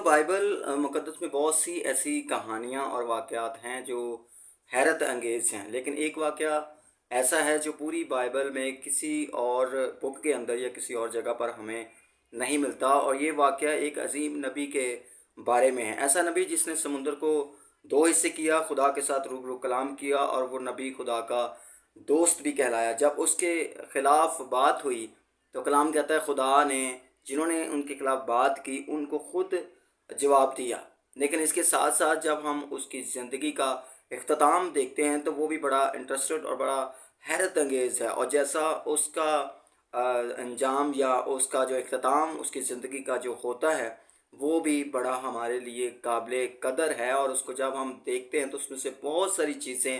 Bible مقدس میں بہت سی ایسی کہانیاں اور واقعات ہیں جو حیرت انگیز ہیں، لیکن ایک واقعہ ایسا ہے جو پوری بائبل میں کسی اور بک کے اندر یا کسی اور جگہ پر ہمیں نہیں ملتا، اور یہ واقعہ ایک عظیم نبی کے بارے میں ہے۔ ایسا نبی جس نے سمندر کو دو حصے کیا، خدا کے ساتھ روبرو کلام کیا، اور وہ نبی خدا کا دوست بھی کہلایا۔ جب اس کے خلاف بات ہوئی تو کلام کہتا ہے خدا نے جنہوں نے ان کے خلاف بات کی ان کو خود جواب دیا۔ لیکن اس کے ساتھ ساتھ جب ہم اس کی زندگی کا اختتام دیکھتے ہیں تو وہ بھی بڑا انٹرسٹڈ اور بڑا حیرت انگیز ہے، اور جیسا اس کا انجام یا اس کا جو اختتام اس کی زندگی کا جو ہوتا ہے وہ بھی بڑا ہمارے لیے قابل قدر ہے، اور اس کو جب ہم دیکھتے ہیں تو اس میں سے بہت ساری چیزیں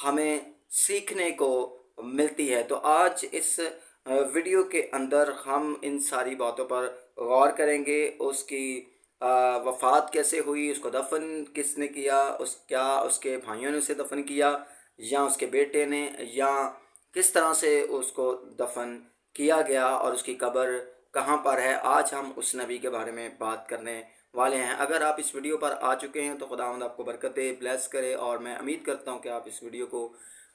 ہمیں سیکھنے کو ملتی ہے۔ تو آج اس ویڈیو کے اندر ہم ان ساری باتوں پر غور کریں گے۔ اس کی وفات کیسے ہوئی، اس کو دفن کس نے کیا، اس کے بھائیوں نے اسے دفن کیا یا اس کے بیٹے نے، یا کس طرح سے اس کو دفن کیا گیا، اور اس کی قبر کہاں پر ہے۔ آج ہم اس نبی کے بارے میں بات کرنے والے ہیں۔ اگر آپ اس ویڈیو پر آ چکے ہیں تو خداوند آپ کو برکت دے، بلیس کرے، اور میں امید کرتا ہوں کہ آپ اس ویڈیو کو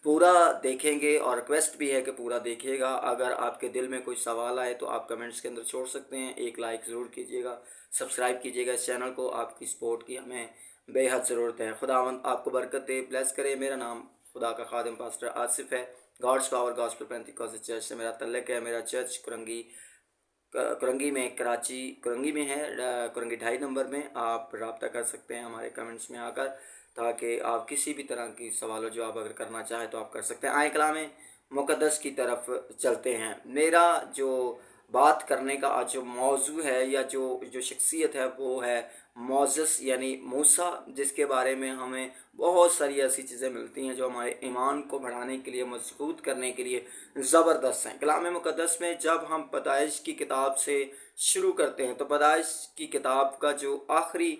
پورا دیکھیں گے، اور ریکویسٹ بھی ہے کہ پورا دیکھیے گا۔ اگر آپ کے دل میں کوئی سوال آئے تو آپ کمنٹس کے اندر چھوڑ سکتے ہیں۔ ایک لائک ضرور کیجیے گا، سبسکرائب کیجیے گا اس چینل کو، آپ کی سپورٹ کی ہمیں بے حد ضرورت ہے۔ خداوند آپ کو برکت دے، بلیس کرے۔ میرا نام خدا کا خادم پاسٹر آصف ہے۔ گاڈس پاور گاسپل پینتیکوست چرچ سے میرا تعلق ہے۔ میرا چرچ کرنگی میں کرنگی میں ہے، کرنگی 2.5 نمبر میں۔ آپ رابطہ کر سکتے ہیں ہمارے کمنٹس میں آ کر، تاکہ آپ کسی بھی طرح کی سوال و جواب اگر کرنا چاہیں تو آپ کر سکتے ہیں۔ آئیں کلام مقدس کی طرف چلتے ہیں۔ میرا جو بات کرنے کا آج جو موضوع ہے یا جو شخصیت ہے وہ ہے موسیس یعنی موسیٰ، جس کے بارے میں ہمیں بہت ساری ایسی چیزیں ملتی ہیں جو ہمارے ایمان کو بڑھانے کے لیے، مضبوط کرنے کے لیے زبردست ہیں۔ کلام مقدس میں جب ہم پیدائش کی کتاب سے شروع کرتے ہیں تو پیدائش کی کتاب کا جو آخری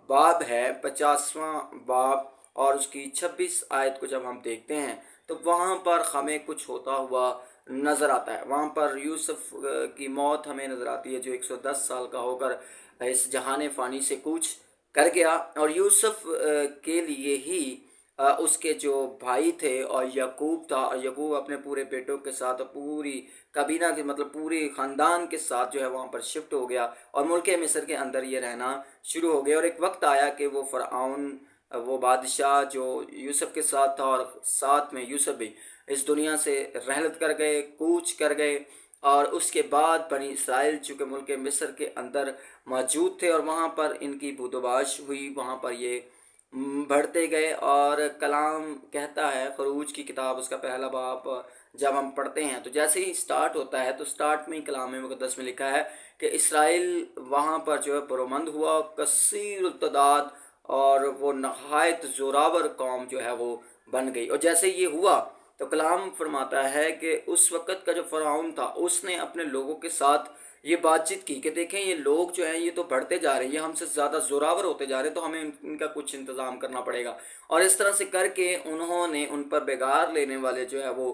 باب ہے، 50واں باب، اور اس کی 26 آیت کو جب ہم دیکھتے ہیں تو وہاں پر ہمیں کچھ ہوتا ہوا نظر آتا ہے۔ وہاں پر یوسف کی موت ہمیں نظر آتی ہے، جو 110 سال کا ہو کر اس جہان فانی سے کوچ کر گیا، اور یوسف کے لیے ہی اس کے جو بھائی تھے اور یعقوب تھا، اور یعقوب اپنے پورے بیٹوں کے ساتھ، پوری کابینہ کے مطلب پورے خاندان کے ساتھ جو ہے وہاں پر شفٹ ہو گیا، اور ملک مصر کے اندر یہ رہنا شروع ہو گیا۔ اور ایک وقت آیا کہ وہ فرعون، وہ بادشاہ جو یوسف کے ساتھ تھا، اور ساتھ میں یوسف بھی اس دنیا سے رحلت کر گئے، کوچ کر گئے، اور اس کے بعد بنی اسرائیل چونکہ ملک مصر کے اندر موجود تھے اور وہاں پر ان کی بودوباش ہوئی، وہاں پر یہ بڑھتے گئے۔ اور کلام کہتا ہے، خروج کی کتاب اس کا پہلا باب جب ہم پڑھتے ہیں تو جیسے ہی سٹارٹ ہوتا ہے تو سٹارٹ میں ہی کلام مقدس میں لکھا ہے کہ اسرائیل وہاں پر جو ہے برومند ہوا، کثیر التعداد، اور وہ نہایت زوراور قوم جو ہے وہ بن گئی۔ اور جیسے یہ ہوا تو کلام فرماتا ہے کہ اس وقت کا جو فرعون تھا اس نے اپنے لوگوں کے ساتھ یہ بات چیت کی کہ دیکھیں یہ لوگ جو ہیں یہ تو بڑھتے جا رہے ہیں، یہ ہم سے زیادہ زوراور ہوتے جا رہے ہیں، تو ہمیں ان کا کچھ انتظام کرنا پڑے گا۔ اور اس طرح سے کر کے انہوں نے ان پر بگار لینے والے جو ہے وہ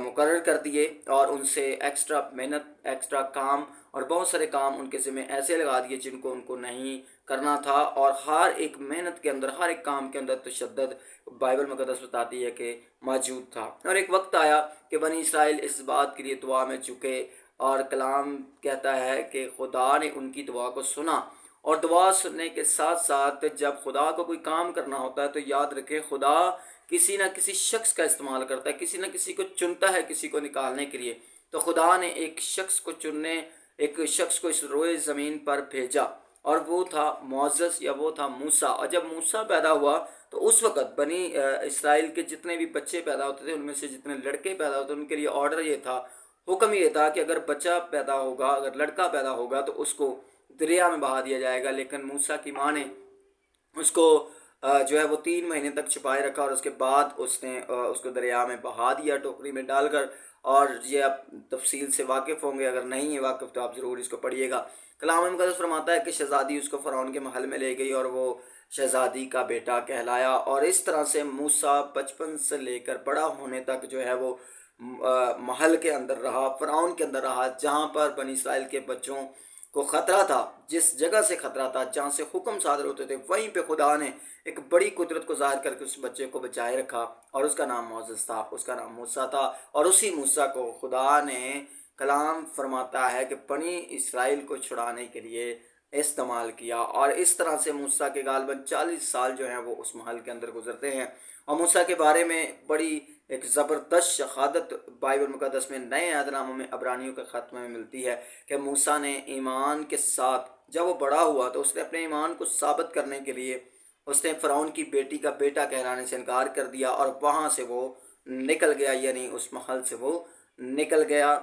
مقرر کر دیے، اور ان سے ایکسٹرا محنت، ایکسٹرا کام، اور بہت سارے کام ان کے ذمہ ایسے لگا دیے جن کو ان کو نہیں کرنا تھا۔ اور ہر ایک محنت کے اندر، ہر ایک کام کے اندر تشدد بائبل مقدس بتاتی ہے کہ موجود تھا۔ اور ایک وقت آیا کہ بنی اسرائیل اس بات کے لیے دعا میں جھکے، اور کلام کہتا ہے کہ خدا نے ان کی دعا کو سنا، اور دعا سننے کے ساتھ ساتھ جب خدا کو کوئی کام کرنا ہوتا ہے تو یاد رکھیں خدا کسی نہ کسی شخص کا استعمال کرتا ہے، کسی نہ کسی کو چنتا ہے کسی کو نکالنے کے لیے۔ تو خدا نے ایک شخص کو ایک شخص کو اس روئے زمین پر بھیجا، اور وہ تھا موسیس، یا وہ تھا موسیٰ۔ اور جب موسیٰ پیدا ہوا تو اس وقت بنی اسرائیل کے جتنے بھی بچے پیدا ہوتے تھے ان میں سے جتنے لڑکے پیدا ہوتے تھے ان کے لیے آرڈر یہ تھا، حکم یہ تھا کہ اگر بچہ پیدا ہوگا، اگر لڑکا پیدا ہوگا تو اس کو دریا میں بہا دیا جائے گا۔ لیکن موسیٰ کی ماں نے اس کو جو ہے وہ 3 مہینے تک چھپائے رکھا، اور اس کے بعد اس نے اس کو دریا میں بہا دیا ٹوکری میں ڈال کر۔ اور یہ آپ تفصیل سے واقف ہوں گے، اگر نہیں ہے واقف تو آپ ضرور اس کو پڑھیے گا۔ کلام مقدس فرماتا ہے کہ شہزادی اس کو فرعون کے محل میں لے گئی، اور وہ شہزادی کا بیٹا کہلایا۔ اور اس طرح سے موسیٰ بچپن سے لے کر بڑا ہونے تک جو ہے وہ محل کے اندر رہا، فرعون کے اندر رہا، جہاں پر بنی اسرائیل کے بچوں کو خطرہ تھا، جس جگہ سے خطرہ تھا، جہاں سے حکم صادر ہوتے تھے، وہیں پہ خدا نے ایک بڑی قدرت کو ظاہر کر کے اس بچے کو بچائے رکھا، اور اس کا نام موسیٰ تھا، اس کا نام موسیٰ تھا۔ اور اسی موسیٰ کو خدا نے کلام فرماتا ہے کہ بنی اسرائیل کو چھڑانے کے لیے استعمال کیا، اور اس طرح سے موسیٰ کے غالباً 40 سال جو ہیں وہ اس محل کے اندر گزرتے ہیں۔ اور موسیٰ کے بارے میں بڑی ایک زبردست شہادت بائبل مقدس میں نئے عہد ناموں میں عبرانیوں کے خط میں ملتی ہے کہ موسیٰ نے ایمان کے ساتھ جب وہ بڑا ہوا تو اس نے اپنے ایمان کو ثابت کرنے کے لیے اس نے فرعون کی بیٹی کا بیٹا کہلانے سے انکار کر دیا، اور وہاں سے وہ نکل گیا، یعنی اس محل سے وہ نکل گیا۔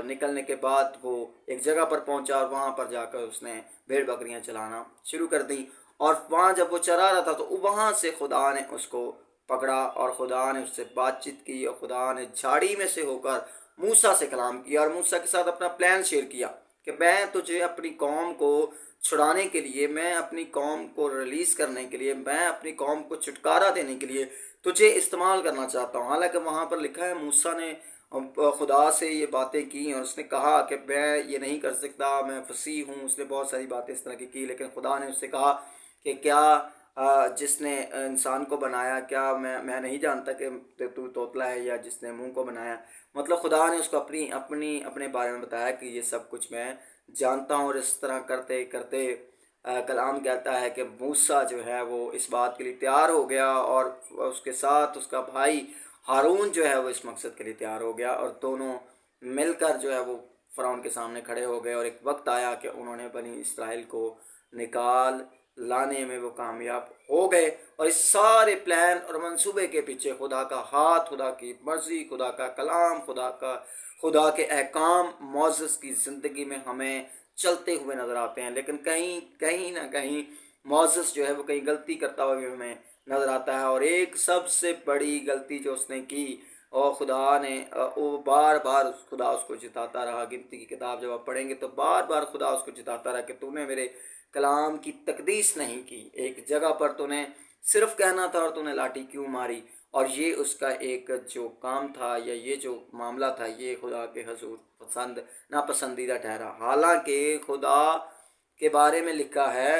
نکلنے کے بعد وہ ایک جگہ پر پہنچا، اور وہاں پر جا کر اس نے بھیڑ بکریاں چلانا شروع کر دیں، اور وہاں جب وہ چرا رہا تھا تو وہاں سے خدا نے اس کو پکڑا، اور خدا نے اس سے بات چیت کی، اور خدا نے جھاڑی میں سے ہو کر موسیٰ سے کلام کیا، اور موسیٰ کے ساتھ اپنا پلان شیئر کیا کہ میں تجھے اپنی قوم کو چھڑانے کے لیے، میں اپنی قوم کو ریلیز کرنے کے لیے، میں اپنی قوم کو چھٹکارا دینے کے لیے تجھے استعمال کرنا چاہتا ہوں۔ حالانکہ وہاں پر لکھا ہے موسیٰ نے خدا سے یہ باتیں کی، اور اس نے کہا کہ میں یہ نہیں کر سکتا، میں فصیح ہوں، اس نے بہت ساری باتیں اس طرح کی، لیکن خدا نے اس سے کہا کہ کیا جس نے انسان کو بنایا، کیا میں نہیں جانتا کہ تو توتلا ہے، یا جس نے منہ کو بنایا؟ مطلب خدا نے اس کو اپنے بارے میں بتایا کہ یہ سب کچھ میں جانتا ہوں۔ اور اس طرح کرتے کرتے کلام کہتا ہے کہ موسیٰ جو ہے وہ اس بات کے لیے تیار ہو گیا، اور اس کے ساتھ اس کا بھائی ہارون جو ہے وہ اس مقصد کے لیے تیار ہو گیا، اور دونوں مل کر جو ہے وہ فرعون کے سامنے کھڑے ہو گئے، اور ایک وقت آیا کہ انہوں نے بنی اسرائیل کو نکال لانے میں وہ کامیاب ہو گئے۔ اور اس سارے پلان اور منصوبے کے پیچھے خدا کا ہاتھ، خدا کی مرضی، خدا کا کلام، خدا کے احکام موسیٰ کی زندگی میں ہمیں چلتے ہوئے نظر آتے ہیں، لیکن کہیں نہ کہیں موسیٰ جو ہے وہ کہیں غلطی کرتا ہوا بھی ہمیں نظر آتا ہے۔ اور ایک سب سے بڑی غلطی جو اس نے کی، اور خدا نے وہ بار بار خدا اس کو جتاتا رہا۔ گنتی کی کتاب جب آپ پڑھیں گے تو بار بار خدا اس کو جتاتا رہا کہ تو نے میرے کلام کی تقدیس نہیں کی، ایک جگہ پر تو نے صرف کہنا تھا اور تو نے لاٹھی کیوں ماری؟ اور یہ اس کا ایک جو کام تھا، یا یہ جو معاملہ تھا، یہ خدا کے حضور ناپسندیدہ ٹھہرا۔ حالانکہ خدا کے بارے میں لکھا ہے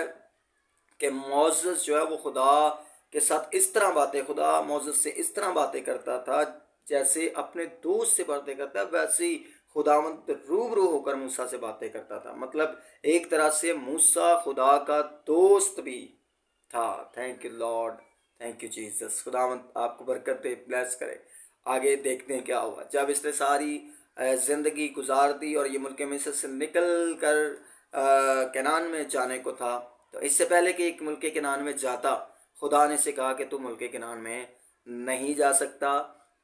کہ موسیٰ جو ہے وہ خدا کے ساتھ اس طرح باتیں، خدا موسیٰ سے اس طرح باتیں کرتا تھا جیسے اپنے دوست سے باتیں کرتا ہے، ویسے ہی خداوند روبرو ہو کر موسیٰ سے باتیں کرتا تھا۔ مطلب ایک طرح سے موسیٰ خدا کا دوست بھی تھا۔ Thank you lord, thank you Jesus. خداوند آپ کو برکت دے، بلیس کرے۔ آگے دیکھتے ہیں کیا ہوا۔ جب اس نے ساری زندگی گزار دی اور یہ ملک مصر سے نکل کر کنعان میں جانے کو تھا، تو اس سے پہلے کہ ایک ملک کنعان میں جاتا، خدا نے سے کہا کہ تم ملک کنعان میں نہیں جا سکتا،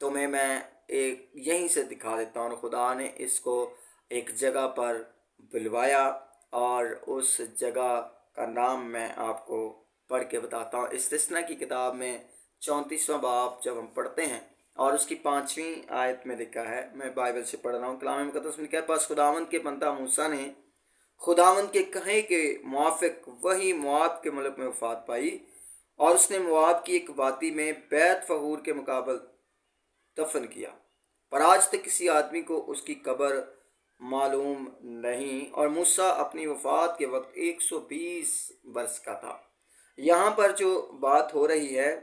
تمہیں میں ایک یہیں سے دکھا دیتا ہوں۔ اور خدا نے اس کو ایک جگہ پر بلوایا، اور اس جگہ کا نام میں آپ کو پڑھ کے بتاتا ہوں۔ استثنا کی کتاب میں 34واں باب جب ہم پڑھتے ہیں اور اس کی 5ویں آیت میں لکھا ہے، میں بائبل سے پڑھ رہا ہوں، کلام مقدس میں لکھا ہے، پس خداوند کے بندہ موسیٰ نے خداوند کے کہے کے موافق وہی مواب کے ملک میں وفات پائی، اور اس نے مواب کی ایک وادی میں بیت فغور کے مقابل دفن کیا، پر آج تک کسی آدمی کو اس کی قبر معلوم نہیں، اور موسیٰ اپنی وفات کے وقت 120 برس کا تھا۔ یہاں پر جو بات ہو رہی ہے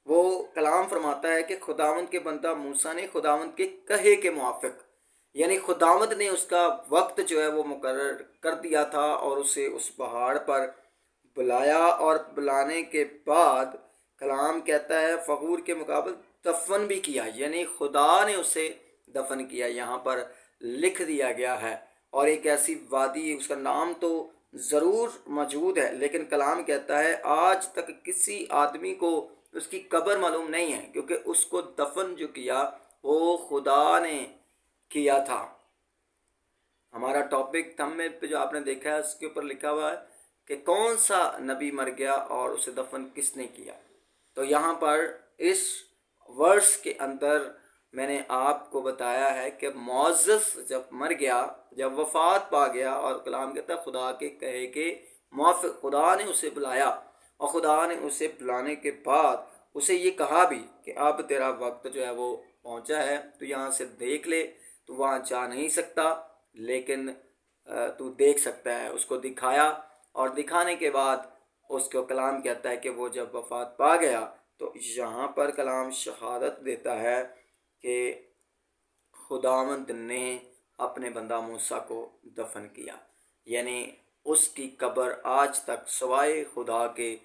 وہ کلام فرماتا ہے کہ خداوند کے بندہ موسیٰ نے خداوند کے کہے کے موافق، یعنی خداوند نے اس کا وقت جو ہے وہ مقرر کر دیا تھا، اور اسے اس پہاڑ پر بلایا، اور بلانے کے بعد کلام کہتا ہے فغور کے مقابل دفن بھی کیا، یعنی خدا نے اسے دفن کیا، یہاں پر لکھ دیا گیا ہے۔ اور ایک ایسی وادی، اس کا نام تو ضرور موجود ہے، لیکن کلام کہتا ہے آج تک کسی آدمی کو اس کی قبر معلوم نہیں ہے، کیونکہ اس کو دفن جو کیا وہ خدا نے کیا تھا۔ ہمارا ٹاپک تھمبنیل پہ جو آپ نے دیکھا ہے اس کے اوپر لکھا ہوا ہے کہ کون سا نبی مر گیا اور اسے دفن کس نے کیا۔ تو یہاں پر اس ورس کے اندر میں نے آپ کو بتایا ہے کہ موسیٰ جب مر گیا، جب وفات پا گیا، اور کلام کہتا ہے خدا کے کہے کے موافق خدا نے اسے بلایا، اور خدا نے اسے بلانے کے بعد اسے یہ کہا بھی کہ اب تیرا وقت جو ہے وہ پہنچا ہے، تو یہاں سے دیکھ لے، تو وہاں جا نہیں سکتا، لیکن تو دیکھ سکتا ہے۔ اس کو دکھایا، اور دکھانے کے بعد اس کو کلام کہتا ہے کہ وہ جب وفات پا گیا تو یہاں پر کلام شہادت دیتا ہے کہ خداوند نے اپنے بندہ موسیٰ کو دفن کیا، یعنی اس کی قبر آج تک سوائے خدا کے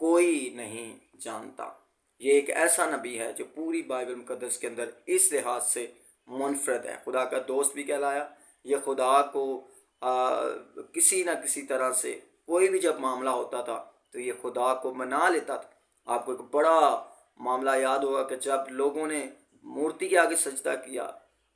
کوئی نہیں جانتا۔ یہ ایک ایسا نبی ہے جو پوری بائبل مقدس کے اندر اس لحاظ سے منفرد ہے، خدا کا دوست بھی کہلایا۔ یہ خدا کو کسی نہ کسی طرح سے کوئی بھی جب معاملہ ہوتا تھا تو یہ خدا کو منا لیتا تھا۔ آپ کو ایک بڑا معاملہ یاد ہوگا کہ جب لوگوں نے مورتی کے آگے سجدہ کیا،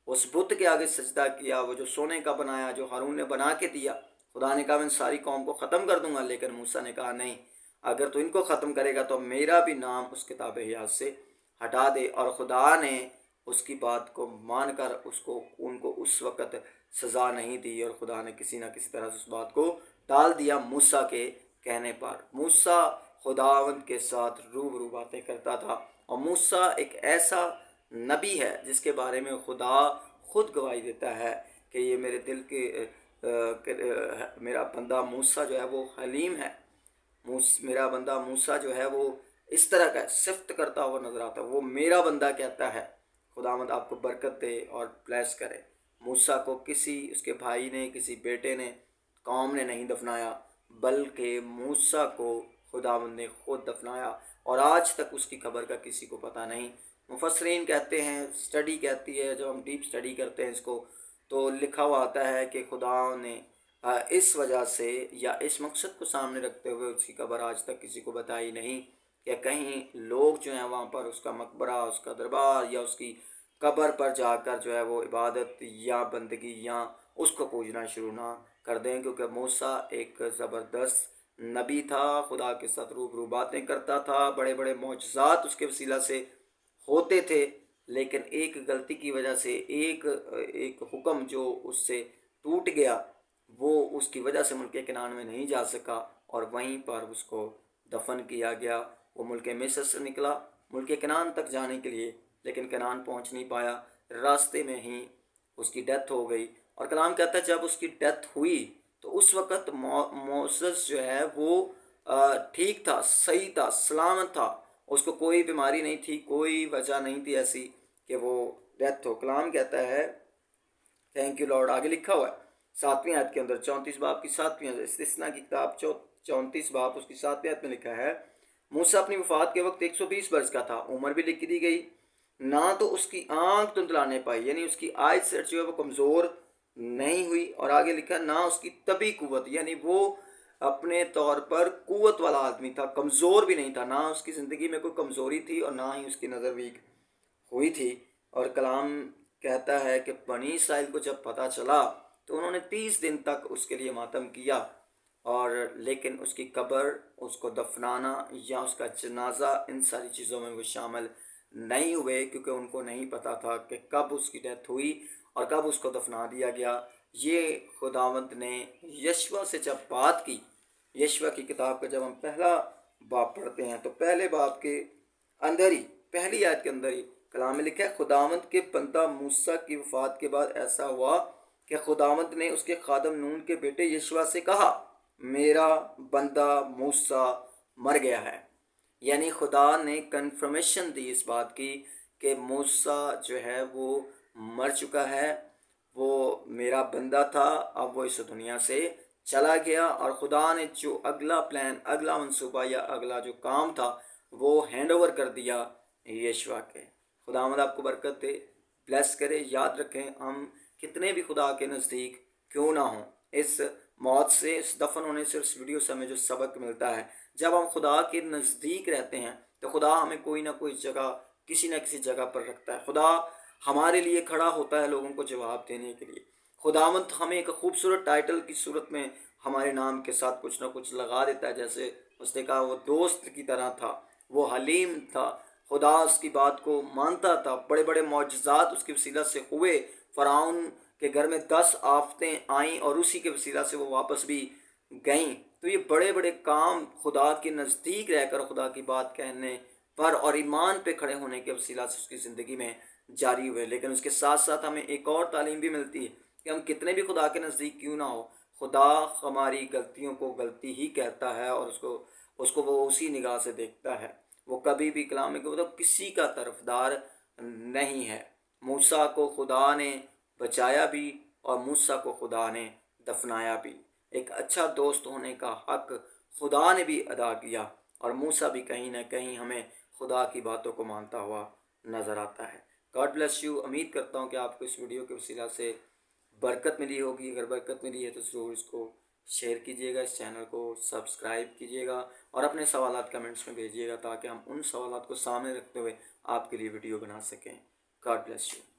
اس بت کے آگے سجدہ کیا، وہ جو سونے کا بنایا، جو ہارون نے بنا کے دیا، خدا نے کہا میں ساری قوم کو ختم کر دوں گا، لیکن موسیٰ نے کہا نہیں، اگر تو ان کو ختم کرے گا تو میرا بھی نام اس کتاب حیات سے ہٹا دے۔ اور خدا نے اس کی بات کو مان کر ان کو اس وقت سزا نہیں دی، اور خدا نے کسی نہ کسی طرح سے اس بات کو ٹال دیا موسیٰ کے کہنے پر۔ موسیٰ خداوند کے ساتھ روبرو باتیں کرتا تھا، اور موسیٰ ایک ایسا نبی ہے جس کے بارے میں خدا خود گواہی دیتا ہے کہ یہ میرے دل کے میرا بندہ موسیٰ جو ہے وہ حلیم ہے، میرا بندہ موسیٰ جو ہے وہ اس طرح کا صفت کرتا ہوا نظر آتا ہے، وہ میرا بندہ کہتا ہے۔ خداوند آپ کو برکت دے اور بلیس کرے۔ موسیٰ کو کسی اس کے بھائی نے، کسی بیٹے نے، قوم نے نہیں دفنایا، بلکہ موسیٰ کو خداوند نے خود دفنایا، اور آج تک اس کی قبر کا کسی کو پتہ نہیں۔ مفسرین کہتے ہیں، اسٹڈی کہتی ہے، جب ہم ڈیپ اسٹڈی کرتے ہیں اس کو تو لکھا ہوا آتا ہے کہ خدا نے اس وجہ سے یا اس مقصد کو سامنے رکھتے ہوئے اس کی قبر آج تک کسی کو بتائی نہیں کہ کہیں لوگ جو ہیں وہاں پر اس کا مقبرہ، اس کا دربار یا اس کی قبر پر جا کر جو ہے وہ عبادت یا بندگی یا اس کو پوجنا شروع نہ کر دیں، کیونکہ موسیٰ ایک زبردست نبی تھا، خدا کے ساتھ روبرو باتیں کرتا تھا، بڑے بڑے معجزات اس کے وسیلہ سے ہوتے تھے، لیکن ایک غلطی کی وجہ سے ایک حکم جو اس سے ٹوٹ گیا، وہ اس کی وجہ سے ملک کنعان میں نہیں جا سکا، اور وہیں پر اس کو دفن کیا گیا۔ وہ ملک مصر سے نکلا ملک کنعان تک جانے کے لیے، لیکن کنعان پہنچ نہیں پایا، راستے میں ہی اس کی ڈیتھ ہو گئی۔ اور کلام کہتا ہے جب اس کی ڈیتھ ہوئی تو اس وقت موسیٰ جو ہے وہ ٹھیک تھا، صحیح تھا، سلامت تھا، اس کو کوئی بیماری نہیں تھی، کوئی وجہ نہیں تھی ایسی کہ وہ ڈیتھ ہو۔ کلام کہتا ہے تھینک یو لارڈ، آگے لکھا ہوا ہے 7ویں آیت کے اندر، 34 باب کی 7ویں آیت، استثنا کی کتاب 34 باب اس کی 7ویں آیت میں لکھا ہے موسیٰ اپنی وفات کے وقت 120 برس کا تھا، عمر بھی لکھ دی گئی، نہ تو اس کی آنکھ دھندلانے پائی، یعنی اس کی آئی سیٹ جو ہے وہ کمزور نہیں ہوئی، اور آگے لکھا نہ اس کی طبی قوت، یعنی وہ اپنے طور پر قوت والا آدمی تھا، کمزور بھی نہیں تھا، نہ اس کی زندگی میں کوئی کمزوری تھی اور نہ ہی اس کی نظر ویک ہوئی تھی۔ اور کلام کہتا ہے کہ بنی اسرائیل کو جب پتہ چلا تو انہوں نے 30 دن تک اس کے لیے ماتم کیا، اور لیکن اس کی قبر، اس کو دفنانا یا اس کا جنازہ، ان ساری چیزوں میں وہ شامل نہیں ہوئے، کیونکہ ان کو نہیں پتہ تھا کہ کب اس کی ڈیتھ ہوئی اور کب اس کو دفنا دیا گیا۔ یہ خداوند نے یشوع سے جب بات کی، یشوع کی کتاب کا جب ہم پہلا باب پڑھتے ہیں تو پہلے باب کے اندر ہی، پہلی آیت کے اندر ہی کلام میں لکھا ہے خداوند کے بندہ موسیٰ کی وفات کے بعد ایسا ہوا کہ خداوند نے اس کے خادم نون کے بیٹے یشوع سے کہا میرا بندہ موسیٰ مر گیا ہے، یعنی خدا نے کنفرمیشن دی اس بات کی کہ موسیٰ جو ہے وہ مر چکا ہے، وہ میرا بندہ تھا، اب وہ اس دنیا سے چلا گیا، اور خدا نے جو اگلا پلان، اگلا منصوبہ یا اگلا جو کام تھا وہ ہینڈ اوور کر دیا یشوع کے۔ خداوند آپ کو برکت دے، بلیس کرے۔ یاد رکھیں ہم کتنے بھی خدا کے نزدیک کیوں نہ ہوں، اس موت سے، اس دفن ہونے سے، اس ویڈیو سے ہمیں جو سبق ملتا ہے، جب ہم خدا کے نزدیک رہتے ہیں تو خدا ہمیں کوئی نہ کوئی جگہ، کسی نہ کسی جگہ پر رکھتا ہے۔ خدا ہمارے لیے کھڑا ہوتا ہے لوگوں کو جواب دینے کے لیے۔ خداوند ہمیں ایک خوبصورت ٹائٹل کی صورت میں ہمارے نام کے ساتھ کچھ نہ کچھ لگا دیتا ہے، جیسے اس نے کہا وہ دوست کی طرح تھا، وہ حلیم تھا، خدا اس کی بات کو مانتا تھا، بڑے بڑے معجزات اس کے وسیلہ سے ہوئے، فرعون کے گھر میں 10 آفتیں آئیں اور اسی کے وسیلہ سے وہ واپس بھی گئیں۔ تو یہ بڑے بڑے کام خدا کے نزدیک رہ کر خدا کی بات کہنے پر اور ایمان پہ کھڑے ہونے کے وسیلہ سے اس کی زندگی میں جاری ہوئے۔ لیکن اس کے ساتھ ساتھ ہمیں ایک اور تعلیم بھی ملتی ہے کہ ہم کتنے بھی خدا کے نزدیک کیوں نہ ہو، خدا ہماری غلطیوں کو غلطی ہی کہتا ہے، اور اس کو وہ اسی نگاہ سے دیکھتا ہے۔ وہ کبھی بھی کلام کے مطلب کسی کا طرفدار نہیں ہے۔ موسیٰ کو خدا نے بچایا بھی اور موسیٰ کو خدا نے دفنایا بھی۔ ایک اچھا دوست ہونے کا حق خدا نے بھی ادا کیا، اور موسیٰ بھی کہیں نہ کہیں ہمیں خدا کی باتوں کو مانتا ہوا نظر آتا ہے۔ God bless you. امید کرتا ہوں کہ آپ کو اس ویڈیو کے وسیلہ سے برکت ملی ہوگی۔ اگر برکت ملی ہے تو ضرور اس کو شیئر کیجیے گا، اس چینل کو سبسکرائب کیجیے گا، اور اپنے سوالات کمنٹس میں بھیجیے گا تاکہ ہم ان سوالات کو سامنے رکھتے ہوئے آپ کے لیے ویڈیو بنا سکیں۔ God bless you.